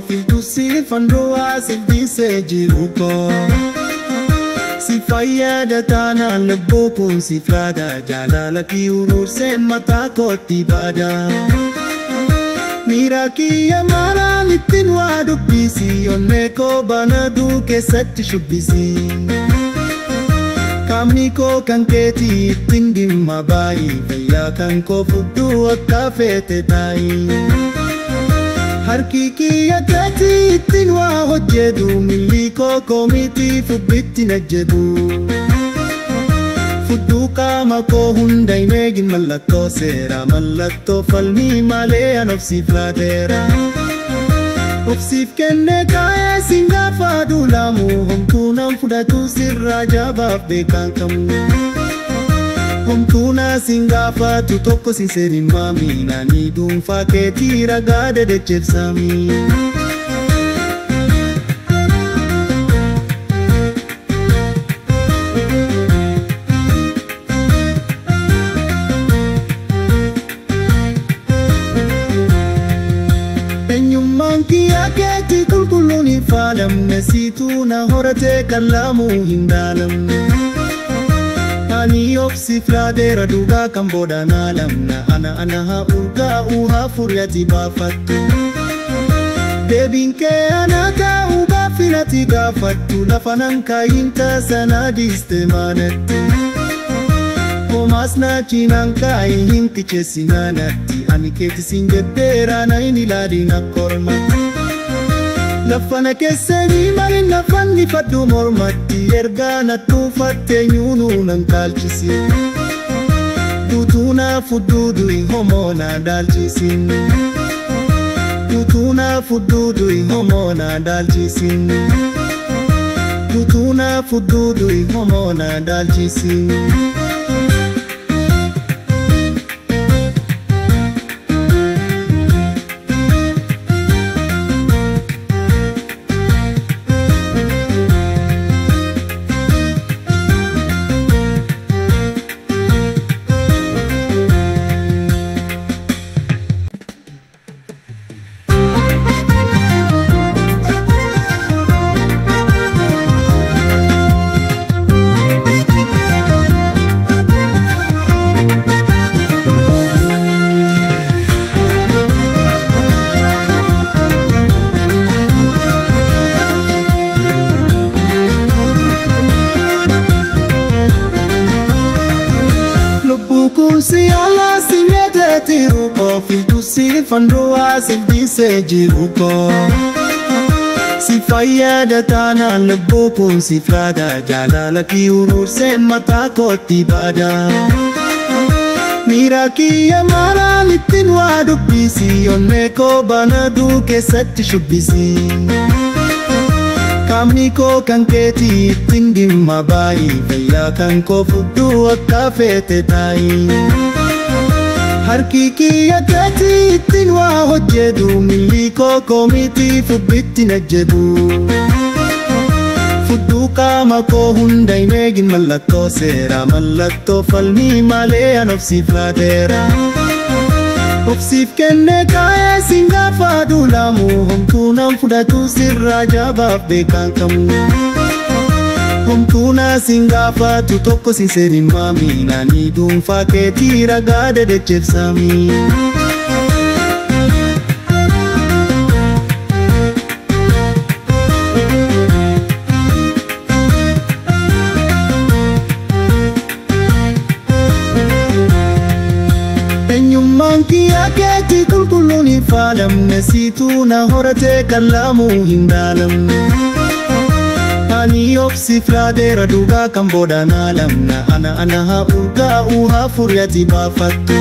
filtu si fanroa sildi se jiruko si fayyada taanaan lubbuu kun si faada jaalala fi urur sen mataa kootti baada miira kiyya maraan ittiin waa dubbisi onnee koo banaduu keessatti shubbisi qaamni koo kan keetii ittiin dhimma baay'ee fayyaa kan koo fudhuu akka feete taa'ii harki kiyya keetii ittiin waa hojjetu milli koo koomitii fudhitti najjetu fudhuu qaama koo hunda hin eegin mallattoo seera mallattoo falmii malee an obsiif laateera obsiif kennee kaa'ee sin gaafa duulamu homtuu nan fudhatu sirraa jaabaaf beekaan qabu homtuu naa sin gaafatu tokko sin seerin maamii naanii dhuunfaa keetii ragaa deddecheebsaamii faalamne siituu na horatee kallamuu hin dhaalamne ani obsiif laadeera dhugaa kan booda naalamna ana haa urgaa'uu haa furyati baafattu deebiin kee ana taa'uu gaaffinati gaafattu lafa nan kaayinta sana dhiiste maanatti homaas naachiinaan kaayii hin ticheessinaanatti ani keetisin jedheera na hin ilaaliin akkormatti lafana keessanii marin lafanni fadhu mormatti ergaa na dhuunfattee nyuunuu nan kaalchisi duutuunaa fudduudui homoo na daalchisin duutuunaa fudduudui homoo na daalchisin duutuunaa fudduudui homoo na daalchisin si ala si medeti ruko filtu si fanroa sildi se jiruko si fayyada taanaan lubbuu kun si faada jaalala fi urur sen mataa kootti baada miira kiyya maraan ittiin waa dubbisi onnee koo banaduu keessatti shubbisi qaamni koo kan keetii ittiin dhimma baay'ee fayyaa kan koo fudhuu akka feete taa'ii harki kiyya keetii ittiin waa hojjetu milli koo koomitii fudhitti najjetu fudhuu qaama koo hunda hin eegin mallattoo seera mallattoo falmii malee an obsiif laateera obsiif kennee kaa'ee sin gaafa duulamu homtuu nan fudhatu sirraa jaabaaf beekaan qabu homtuu naa sin gaafatu tokko sin seerin maamii naanii dhuunfaa keetii ragaa deddecheebsaamii kiyya keetii qulqulluun hin faalamne siituu na horatee kallamuu hin dhaalamne ani obsiif laadeera dhugaa kan booda naalamna ana haa urgaa'uu haa furyati baafattu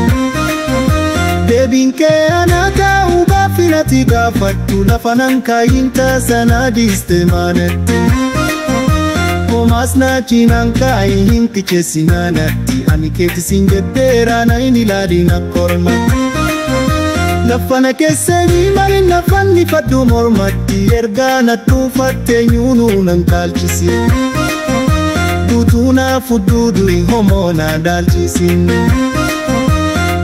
deebiin kee ana taa'uu gaaffinati gaafattu lafa nan kaayinta sana dhiiste maanatti homaas naachiinaan kaayii hin ticheessinaanatti ani keetisin jedheera na hin ilaaliin akkormatti lafana keessanii marin lafanni fadhu mormatti ergaa na dhuunfattee nyuunuu nan kaalchisi duutuunaa fudduudui homoo na daalchisin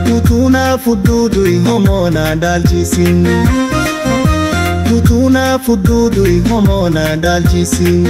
duutuunaa fudduudui homoo na daalchisin Tutuna fududu ihomona dalchisi